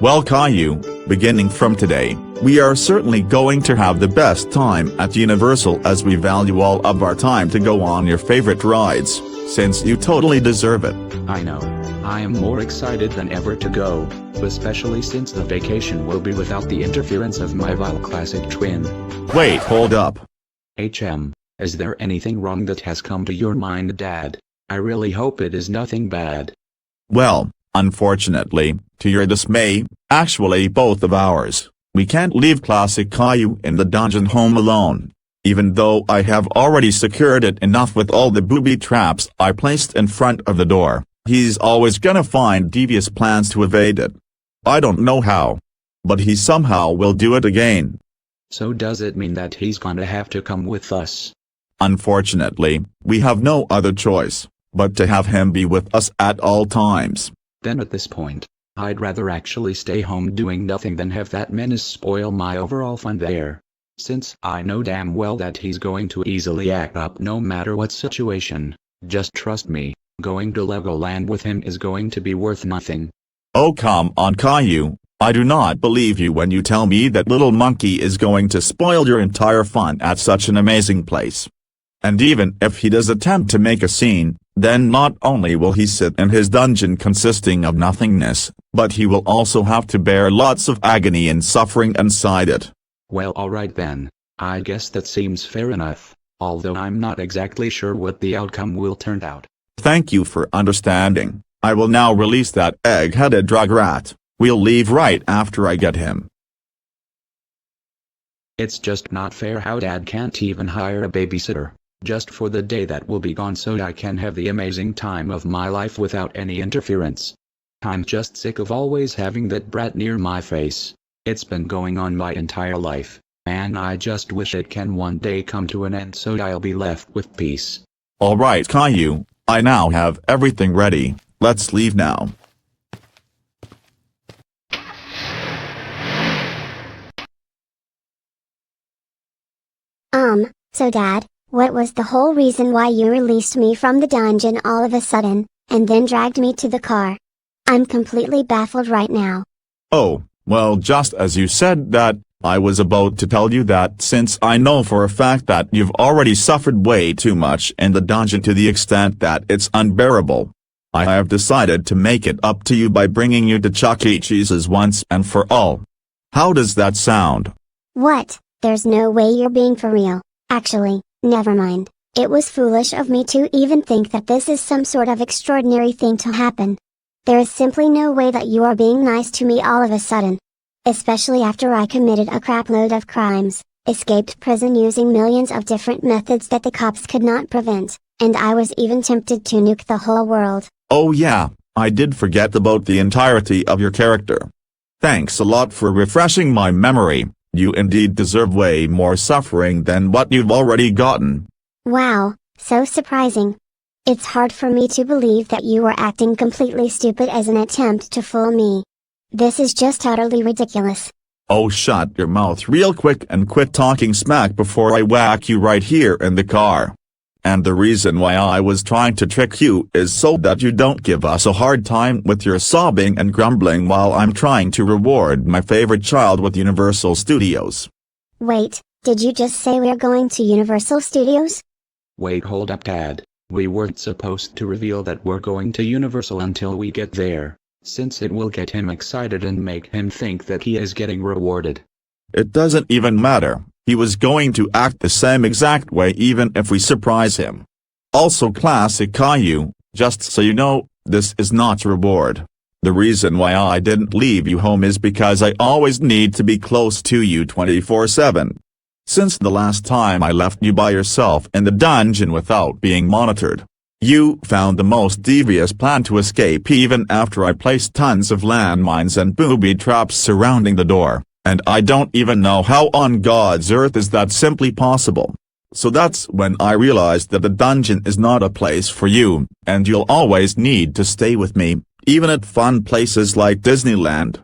Well Caillou, beginning from today, we are certainly going to have the best time at Universal as we value all of our time to go on your favorite rides, since you totally deserve it. I know. I am more excited than ever to go, especially since the vacation will be without the interference of my vile classic twin. Wait, hold up. Is there anything wrong that has come to your mind, Dad? I really hope it is nothing bad. Well, unfortunately, to your dismay, actually both of ours, we can't leave classic Caillou in the dungeon home alone. Even though I have already secured it enough with all the booby traps I placed in front of the door, he's always gonna find devious plans to evade it. I don't know how. But he somehow will do it again. So does it mean that he's gonna have to come with us? Unfortunately, we have no other choice, but to have him be with us at all times. Then at this point, I'd rather actually stay home doing nothing than have that menace spoil my overall fun there. Since I know damn well that he's going to easily act up no matter what situation, just trust me, going to Legoland with him is going to be worth nothing. Oh come on Caillou, I do not believe you when you tell me that little monkey is going to spoil your entire fun at such an amazing place. And even if he does attempt to make a scene, then not only will he sit in his dungeon consisting of nothingness, but he will also have to bear lots of agony and suffering inside it. Well, alright then, I guess that seems fair enough, although I'm not exactly sure what the outcome will turn out. Thank you for understanding. I will now release that egg-headed drug rat. We'll leave right after I get him. It's just not fair how Dad can't even hire a babysitter, just for the day that will be gone so I can have the amazing time of my life without any interference. I'm just sick of always having that brat near my face. It's been going on my entire life, and I just wish it can one day come to an end so I'll be left with peace. Alright Caillou, I now have everything ready, let's leave now. So Dad, what was the whole reason why you released me from the dungeon all of a sudden, and then dragged me to the car? I'm completely baffled right now. Oh, well just as you said that, I was about to tell you that since I know for a fact that you've already suffered way too much in the dungeon to the extent that it's unbearable, I have decided to make it up to you by bringing you to Chuck E. Cheese's once and for all. How does that sound? What? There's no way you're being for real. Actually, never mind. It was foolish of me to even think that this is some sort of extraordinary thing to happen. There is simply no way that you are being nice to me all of a sudden. Especially after I committed a crapload of crimes, escaped prison using millions of different methods that the cops could not prevent, and I was even tempted to nuke the whole world. Oh yeah, I did forget about the entirety of your character. Thanks a lot for refreshing my memory. You indeed deserve way more suffering than what you've already gotten. Wow, so surprising. It's hard for me to believe that you were acting completely stupid as an attempt to fool me. This is just utterly ridiculous. Oh shut your mouth real quick and quit talking smack before I whack you right here in the car. And the reason why I was trying to trick you is so that you don't give us a hard time with your sobbing and grumbling while I'm trying to reward my favorite child with Universal Studios. Wait, did you just say we're going to Universal Studios? Wait, hold up Dad, we weren't supposed to reveal that we're going to Universal until we get there, since it will get him excited and make him think that he is getting rewarded. It doesn't even matter. He was going to act the same exact way even if we surprise him. Also classic Caillou, just so you know, this is not a reward. The reason why I didn't leave you home is because I always need to be close to you 24/7. Since the last time I left you by yourself in the dungeon without being monitored, you found the most devious plan to escape even after I placed tons of landmines and booby traps surrounding the door. And I don't even know how on God's earth is that simply possible. So that's when I realized that the dungeon is not a place for you, and you'll always need to stay with me, even at fun places like Disneyland.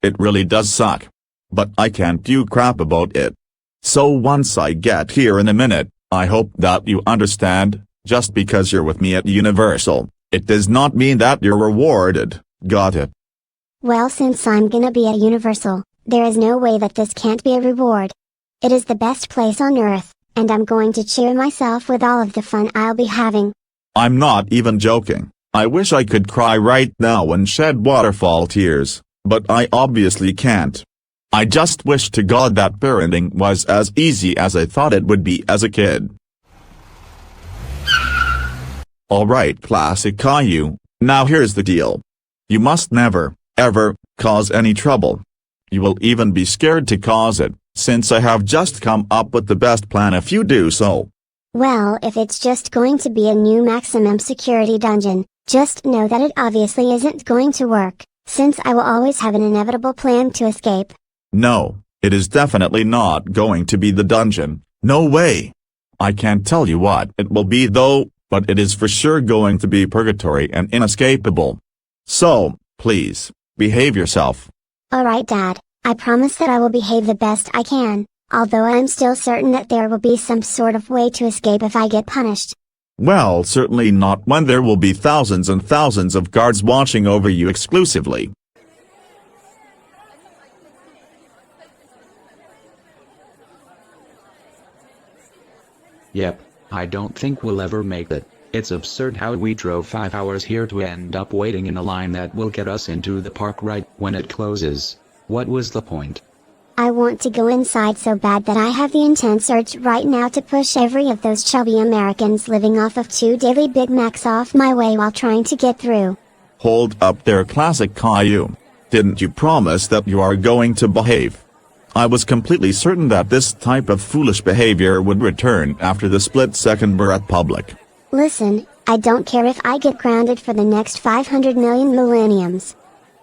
It really does suck. But I can't do crap about it. So once I get here in a minute, I hope that you understand, just because you're with me at Universal, it does not mean that you're rewarded, got it? Well, since I'm gonna be at Universal, there is no way that this can't be a reward. It is the best place on earth, and I'm going to cheer myself with all of the fun I'll be having. I'm not even joking. I wish I could cry right now and shed waterfall tears, but I obviously can't. I just wish to God that parenting was as easy as I thought it would be as a kid. Alright, classic Caillou, now here's the deal. You must never, ever, cause any trouble. You will even be scared to cause it, since I have just come up with the best plan if you do so. Well, if it's just going to be a new maximum security dungeon, just know that it obviously isn't going to work, since I will always have an inevitable plan to escape. No, it is definitely not going to be the dungeon, no way. I can't tell you what it will be though, but it is for sure going to be purgatory and inescapable. So, please, behave yourself. Alright, Dad, I promise that I will behave the best I can, although I'm still certain that there will be some sort of way to escape if I get punished. Well, certainly not when there will be thousands and thousands of guards watching over you exclusively. Yep, I don't think we'll ever make it. It's absurd how we drove 5 hours here to end up waiting in a line that will get us into the park right when it closes. What was the point? I want to go inside so bad that I have the intense urge right now to push every of those chubby Americans living off of 2 daily Big Macs off my way while trying to get through. Hold up there, classic Caillou. Didn't you promise that you are going to behave? I was completely certain that this type of foolish behavior would return after the split-second we're at public. Listen, I don't care if I get grounded for the next 500 million millenniums.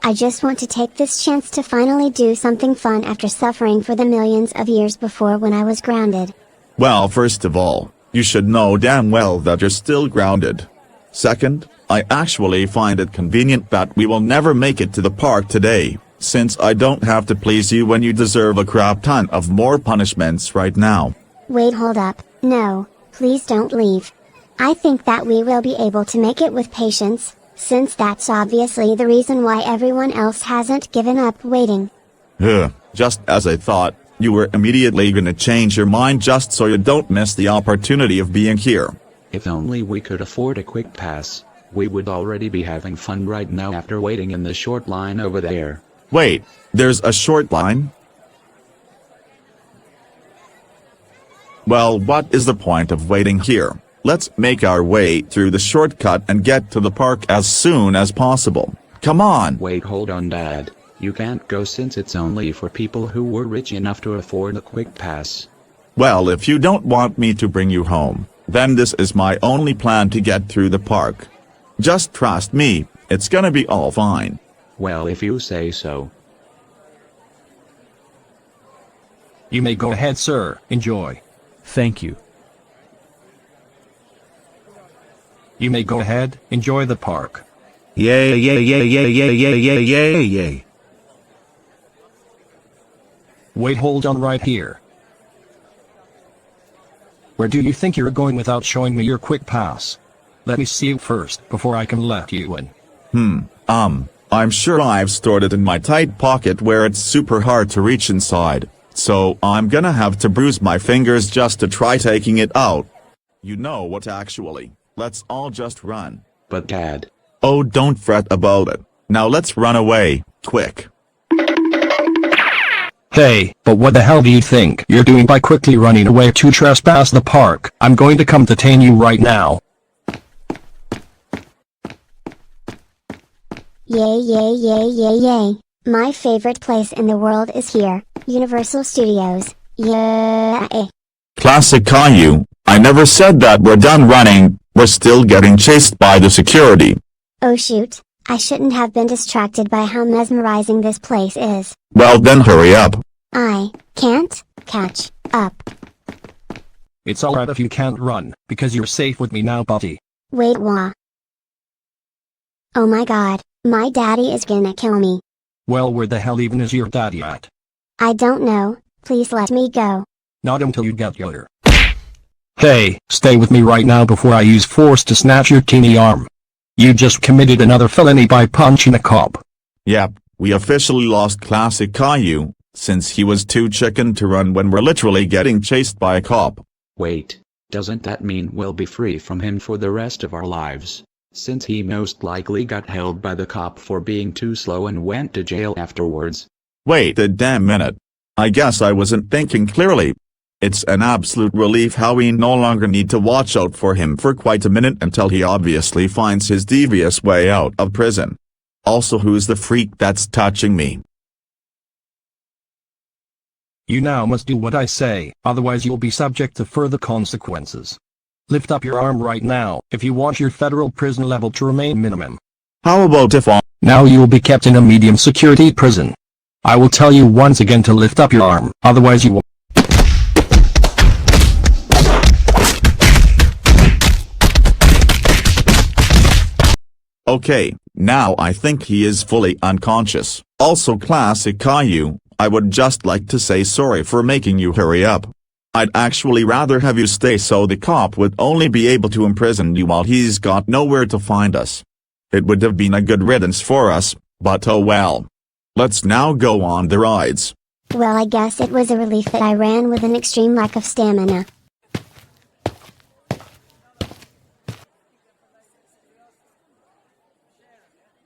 I just want to take this chance to finally do something fun after suffering for the millions of years before when I was grounded. Well, first of all, you should know damn well that you're still grounded. Second, I actually find it convenient that we will never make it to the park today, since I don't have to please you when you deserve a crap ton of more punishments right now. Wait, hold up, no, please don't leave. I think that we will be able to make it with patience, since that's obviously the reason why everyone else hasn't given up waiting. Just as I thought, you were immediately gonna change your mind just so you don't miss the opportunity of being here. If only we could afford a quick pass, we would already be having fun right now after waiting in the short line over there. Wait, there's a short line? Well, what is the point of waiting here? Let's make our way through the shortcut and get to the park as soon as possible. Come on! Wait, hold on, Dad. You can't go since it's only for people who were rich enough to afford a quick pass. Well, if you don't want me to bring you home, then this is my only plan to get through the park. Just trust me, it's gonna be all fine. Well, if you say so. You may go ahead, sir. Enjoy. Thank you. You may go ahead, enjoy the park. Yay, yay, yay, yay, yay, yay, yay, yay, yay. Wait, hold on right here. Where do you think you're going without showing me your quick pass? Let me see it first, before I can let you in. I'm sure I've stored it in my tight pocket where it's super hard to reach inside, so I'm gonna have to bruise my fingers just to try taking it out. You know what, actually, let's all just run. But Dad. Oh, don't fret about it. Now let's run away, quick. Hey, but what the hell do you think you're doing by quickly running away to trespass the park? I'm going to come detain you right now. Yay, yay, yay, yay, yay. My favorite place in the world is here, Universal Studios. Yay. Classic Caillou, I never said that we're done running, we're still getting chased by the security. Oh shoot, I shouldn't have been distracted by how mesmerizing this place is. Well then hurry up. I can't catch up. It's alright if you can't run, because you're safe with me now, buddy. Wait, wah. Oh my god, my daddy is gonna kill me. Well, where the hell even is your daddy at? I don't know, please let me go. Not until you get your... Hey, stay with me right now before I use force to snatch your teeny arm. You just committed another felony by punching a cop. Yep, We officially lost classic Caillou, since he was too chicken to run when we're literally getting chased by a cop. Wait, doesn't that mean we'll be free from him for the rest of our lives? Since he most likely got held by the cop for being too slow and went to jail afterwards. Wait a damn minute. I guess I wasn't thinking clearly. It's an absolute relief how we no longer need to watch out for him for quite a minute until he obviously finds his devious way out of prison. Also, who's the freak that's touching me? You now must do what I say, otherwise you'll be subject to further consequences. Lift up your arm right now, if you want your federal prison level to remain minimum. How about if I— Now you will be kept in a medium security prison. I will tell you once again to lift up your arm, otherwise you will— Okay, now I think he is fully unconscious. Also, classic Caillou, I would just like to say sorry for making you hurry up. I'd actually rather have you stay so the cop would only be able to imprison you while he's got nowhere to find us. It would have been a good riddance for us, but oh well. Let's now go on the rides. Well, I guess it was a relief that I ran with an extreme lack of stamina.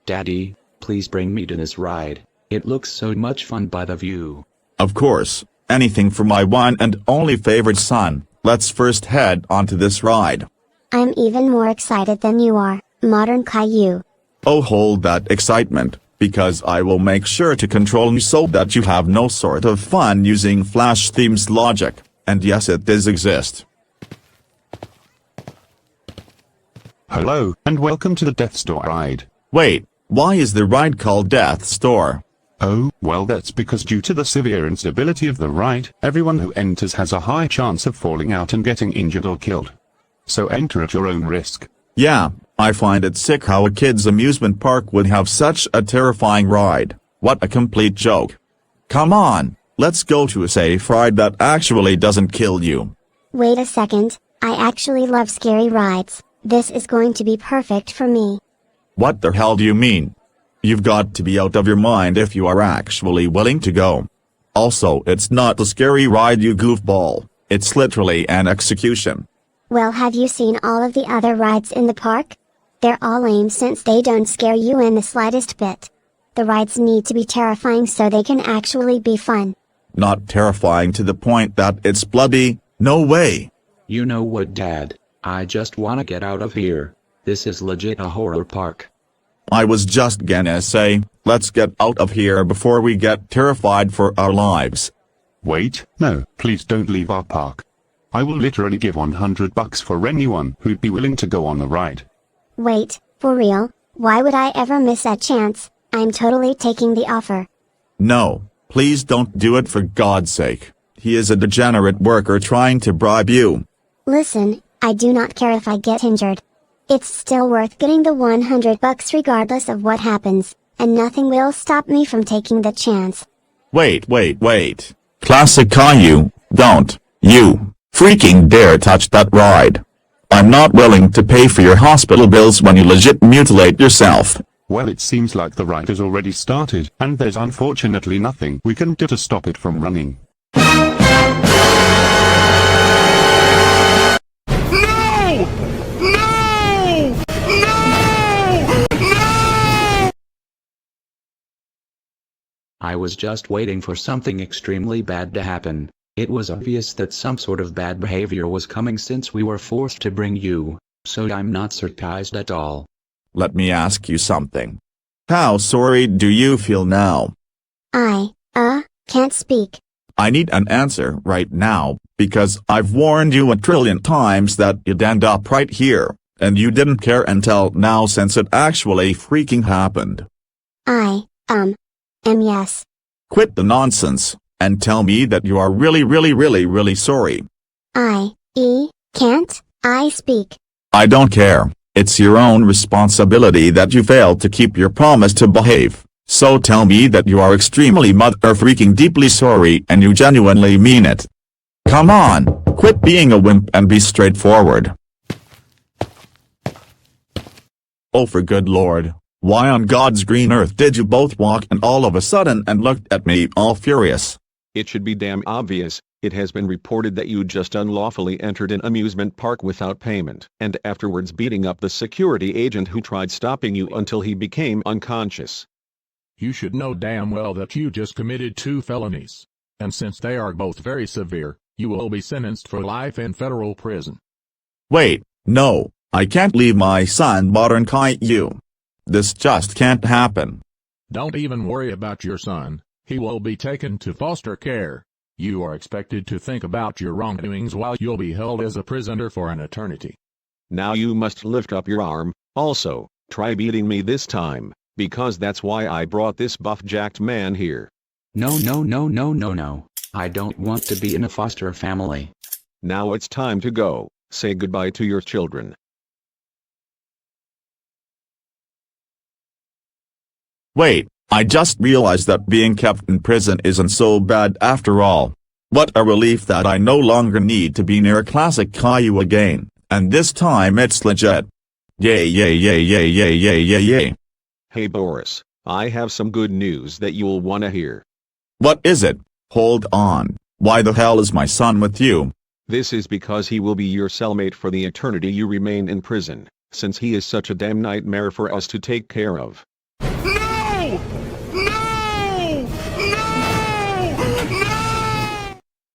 Daddy, please bring me to this ride. It looks so much fun by the view. Of course, anything for my one and only favorite son. Let's first head onto this ride. I'm even more excited than you are, modern Caillou. Oh, hold that excitement, because I will make sure to control you so that you have no sort of fun using Flash Theme's logic, and yes, it does exist. Hello, and welcome to the Death Store ride. Wait, why is the ride called Death Store? Oh, well that's because due to the severe instability of the ride, everyone who enters has a high chance of falling out and getting injured or killed. So enter at your own risk. Yeah, I find it sick how a kid's amusement park would have such a terrifying ride. What a complete joke. Come on, let's go to a safe ride that actually doesn't kill you. Wait a second, I actually love scary rides. This is going to be perfect for me. What the hell do you mean? You've got to be out of your mind if you are actually willing to go. Also, it's not a scary ride, you goofball. It's literally an execution. Well, have you seen all of the other rides in the park? They're all lame since they don't scare you in the slightest bit. The rides need to be terrifying so they can actually be fun. Not terrifying to the point that it's bloody, no way. You know what, Dad? I just wanna get out of here. This is legit a horror park. I was just gonna say, let's get out of here before we get terrified for our lives. Wait, no, please don't leave our park. I will literally give $100 for anyone who'd be willing to go on the ride. Wait, for real? Why would I ever miss that chance? I'm totally taking the offer. No, please don't do it for God's sake. He is a degenerate worker trying to bribe you. Listen, I do not care if I get injured. It's still worth getting the $100 regardless of what happens, and nothing will stop me from taking the chance. Wait. Classic Caillou, don't you freaking dare touch that ride. I'm not willing to pay for your hospital bills when you legit mutilate yourself. Well, it seems like the ride has already started, and there's unfortunately nothing we can do to stop it from running. I was just waiting for something extremely bad to happen. It was obvious that some sort of bad behavior was coming since we were forced to bring you, so I'm not surprised at all. Let me ask you something. How sorry do you feel now? Can't speak. I need an answer right now, because I've warned you 1,000,000,000 times that you'd end up right here, and you didn't care until now since it actually freaking happened. Yes. Quit the nonsense, and tell me that you are really sorry. Can't I speak? I don't care, it's your own responsibility that you failed to keep your promise to behave, so tell me that you are extremely mother-freaking deeply sorry and you genuinely mean it. Come on, quit being a wimp and be straightforward. Oh, for good lord, Why on God's green earth did you both walk in all of a sudden and looked at me all furious? It should be damn obvious. It has been reported that you just unlawfully entered an amusement park without payment and afterwards beating up the security agent who tried stopping you until he became unconscious. You should know damn well that you just committed 2 felonies. And since they are both very severe, you will be sentenced for life in federal prison. Wait, no, I can't leave my son modern Caillou. This just can't happen. Don't even worry about your son. He will be taken to foster care. You are expected to think about your wrongdoings while you'll be held as a prisoner for an eternity. Now you must lift up your arm. Also, try beating me this time, because that's why I brought this buff jacked man here. No, no, no, no, no, no. I don't want to be in a foster family. Now it's time to go. Say goodbye to your children. Wait, I just realized that being kept in prison isn't so bad after all. What a relief that I no longer need to be near classic Caillou again, and this time it's legit. Yay yay yay yay yay yay yay yay. Hey Boris, I have some good news that you'll wanna hear. What is it? Hold on, why the hell is my son with you? This is because he will be your cellmate for the eternity you remain in prison, since he is such a damn nightmare for us to take care of. No! No!